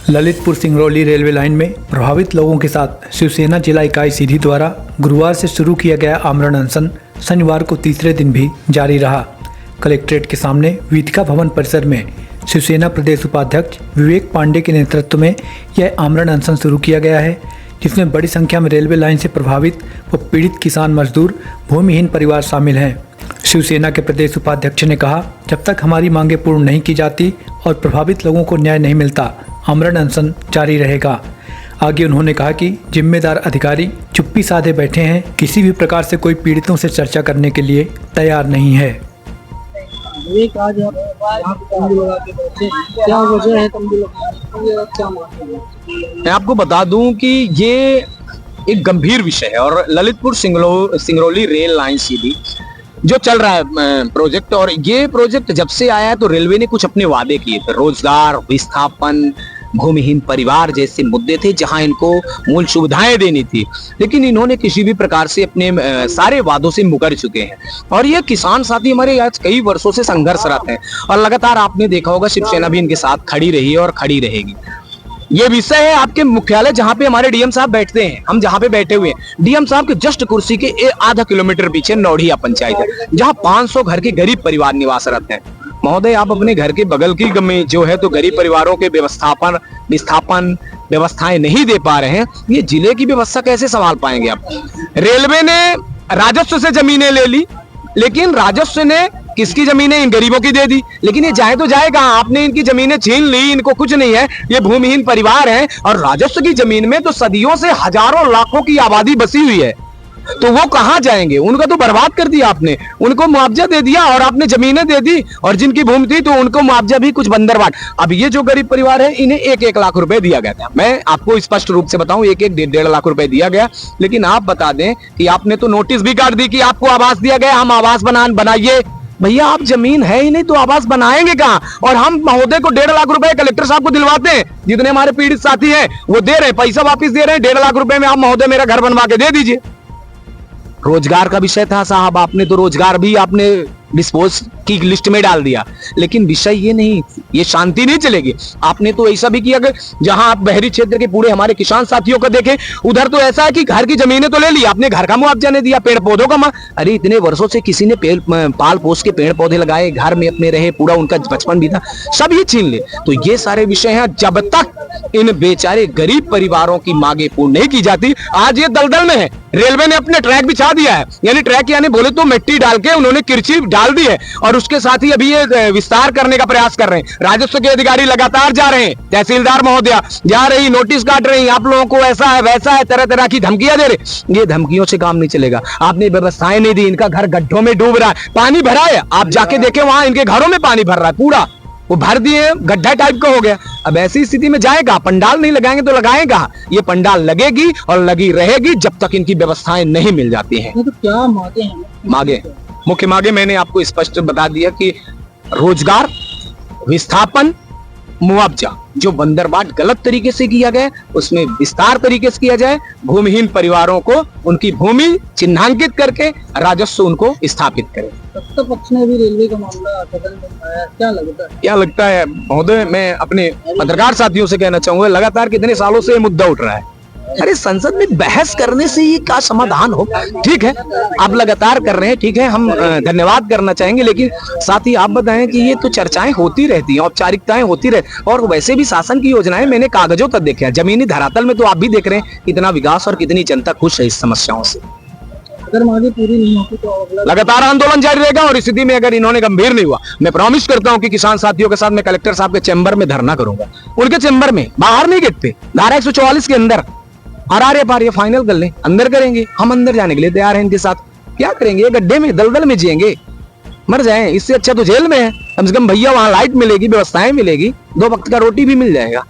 Lalitpur Singrauli railway line में प्रभावित लोगों के साथ शिवसेना जिला इकाई सीधी द्वारा गुरुवार से शुरू किया गया आमरण अनशन शनिवार को तीसरे दिन भी जारी रहा। कलेक्ट्रेट के सामने वेदिका भवन परिसर में शिवसेना प्रदेश उपाध्यक्ष विवेक पांडे के नेतृत्व में यह आमरण अनशन शुरू किया गया है, जिसमें बड़ी संख्या में रेलवे लाइन से प्रभावित व पीड़ित किसान, मजदूर, भूमिहीन परिवार शामिल हैं। शिवसेना के प्रदेश उपाध्यक्ष ने कहा, जब तक हमारी मांगें पूर्ण नहीं की जाती और प्रभावित लोगों को न्याय नहीं मिलता, आमरण अनशन जारी रहेगा। आगे उन्होंने कहा कि जिम्मेदार अधिकारी चुप्पी साधे बैठे हैं, किसी भी प्रकार से कोई पीड़ितों से चर्चा करने के लिए तैयार नहीं है। मैं आपको बता दूं कि ये एक गंभीर विषय है और ललितपुर सिंगरौली रेल लाइन सीधी जो चल रहा है प्रोजेक्ट, और ये प्रोजेक्ट जब से आया है तो रेलवे ने कुछ अपने वादे किए थे। रोजगार, विस्थापन, भूमिहीन परिवार जैसे मुद्दे थे जहां इनको मूल सुविधाएं देनी थी, लेकिन इन्होंने किसी भी प्रकार से अपने सारे वादों से मुकर चुके हैं। और ये किसान साथी हमारे आज कई वर्षों से संघर्षरत हैं और लगातार आपने देखा होगा शिवसेना भी इनके साथ खड़ी रही है और खड़ी रहेगी। ये विषय है आपके मुख्यालय जहां पे हमारे डीएम साहब बैठते हैं, हम जहां पे बैठे हुए हैं, डीएम साहब के जस्ट कुर्सी के आधा किलोमीटर पीछे नौढ़िया पंचायत है, जहां 500 घर के गरीब परिवार निवासरत हैं। महोदय, आप अपने घर के बगल की में जो है तो गरीब परिवारों के विस्थापन व्यवस्थाएं नहीं दे पा रहे हैं, ये जिले की व्यवस्था कैसे संभाल पाएंगे आप? रेलवे ने राजस्व से जमीनें ले ली, लेकिन राजस्व ने किसकी जमीनें? इन गरीबों की दे दी, लेकिन ये जाए तो जाए कहां? आपने इनकी जमीनें छीन ली, इनको कुछ नहीं है, ये भूमिहीन परिवार हैं। और राजस्व की जमीन में तो सदियों से हजारों लाखों की आबादी बसी हुई है, तो वो कहां जाएंगे? उनका तो बर्बाद कर दिया आपने, उनको मुआवजा दे दिया और आपने जमीनें दे दी, और जिनकी भूमि थी तो उनको मुआवजा भी कुछ बंदर बाट। अब ये जो गरीब परिवार है, इन्हें 1-1 लाख रुपए दिया गया था। मैं आपको स्पष्ट रूप से बताऊं, 1-1-1.5 लाख रुपए दिया गया, लेकिन आप बता दें कि आपने तो नोटिस भी काट दी कि आपको आवास दिया गया, हम आवास बनाइए। भैया, आप जमीन है ही नहीं तो आवास बनाएंगे कहां? और हम महोदय को 1.5 लाख रुपए कलेक्टर साहब को दिलवाते हैं, जितने हमारे पीड़ित साथी हैं वो दे रहे हैं, पैसा वापस दे रहे हैं। 1.5 लाख रुपए में आप महोदय मेरा घर बनवा के दे दीजिए। रोजगार का विषय था साहब, आपने तो रोजगार भी आपने डिस्पोज की लिस्ट में डाल दिया, लेकिन विषय ये नहीं, ये शांति नहीं चलेगी। आपने तो ऐसा भी किया कि जहां आप बहरी क्षेत्र के पूरे हमारे किसान साथियों को देखें, उधर तो ऐसा है कि घर की जमीनें तो ले ली, आपने घर का मुआवजा नहीं दिया, पेड़ पौधों का अरे इतने वर्षों से किसी ने पाल पोस के पेड़ पौधे लगाए, घर में अपने रहे, पूरा उनका बचपन भी था, सब ये छीन ले। तो ये सारे विषय हैं, जब तक इन बेचारे गरीब परिवारों की मांगे पूर्ण नहीं की जाती, आज ये दलदल में है। रेलवे ने अपने ट्रैक बिछा दिया है, यानी ट्रैक यानी बोले तो मिट्टी डाल के उन्होंने किरची डाल दी है, और उसके साथ ही अभी ये विस्तार करने का प्रयास कर रहे हैं। राजस्व के अधिकारी लगातार जा रहे हैं, तहसीलदार महोदया जा रही, नोटिस काट रही, आप लोगों को ऐसा है वैसा है, तरह तरह की धमकियां दे रहे। ये धमकियों से काम नहीं चलेगा। आपने व्यवस्थाएं नहीं दी, इनका घर गड्ढों में डूब रहा है, पानी भरा है, आप जाके देखें वहां इनके घरों में पानी भर रहा है, पूरा वो भर दिए, गड्ढा टाइप का हो गया। अब ऐसी स्थिति में जाएगा, पंडाल नहीं लगाएंगे तो लगाएगा? ये पंडाल लगेगी और लगी रहेगी जब तक इनकी व्यवस्थाएं नहीं मिल जाती हैं। तो क्या मांगे हैं? मांगे, मुख्य मांगे मैंने आपको स्पष्ट बता दिया कि रोजगार, विस्थापन, मुआवजा, जो बंदरबाट गलत तरीके से किया गया उसमें विस्तार तरीके से किया जाए, भूमिहीन परिवारों को उनकी भूमि चिन्हांकित करके राजस्व उनको स्थापित करें। सत्ता पक्ष ने भी रेलवे का मामला सदन में उठाया, क्या लगता है महोदय? मैं अपने पत्रकार साथियों से कहना चाहूंगा, लगातार कितने सालों से ये मुद्दा उठ रहा है। अरे संसद में बहस करने से ये क्या समाधान हो? ठीक है, आप लगातार कर रहे हैं, ठीक है, हम धन्यवाद करना चाहेंगे, लेकिन साथ ही आप बताएं कि ये तो चर्चाएं होती रहती हैं, औपचारिकताएं होती रहती, और वैसे भी शासन की योजनाएं मैंने कागजों तक देखा है, जमीनी धरातल में तो आप भी देख रहे हैं कितना विकास और कितनी जनता खुश है इस समस्याओं से। अगर मांगे पूरी नहीं होती तो लगातार आंदोलन जारी रहेगा, और स्थिति में अगर इन्होंने गंभीर नहीं हुआ, मैं प्रॉमिस करता हूं कि किसान साथियों के साथ मैं कलेक्टर साहब के चैम्बर में धरना करूंगा, उनके चैम्बर में, बाहर नहीं, गेट पे, धारा 144 के अंदर। आर ये फाइनल कर लें, अंदर करेंगे, हम अंदर जाने के लिए तैयार हैं इनके साथ। क्या करेंगे? गड्ढे में, दलदल में जिएंगे, मर जाएं, इससे अच्छा तो जेल में है। कम से कम भैया वहां लाइट मिलेगी, व्यवस्थाएं मिलेगी, 2 वक्त का रोटी भी मिल जाएगा।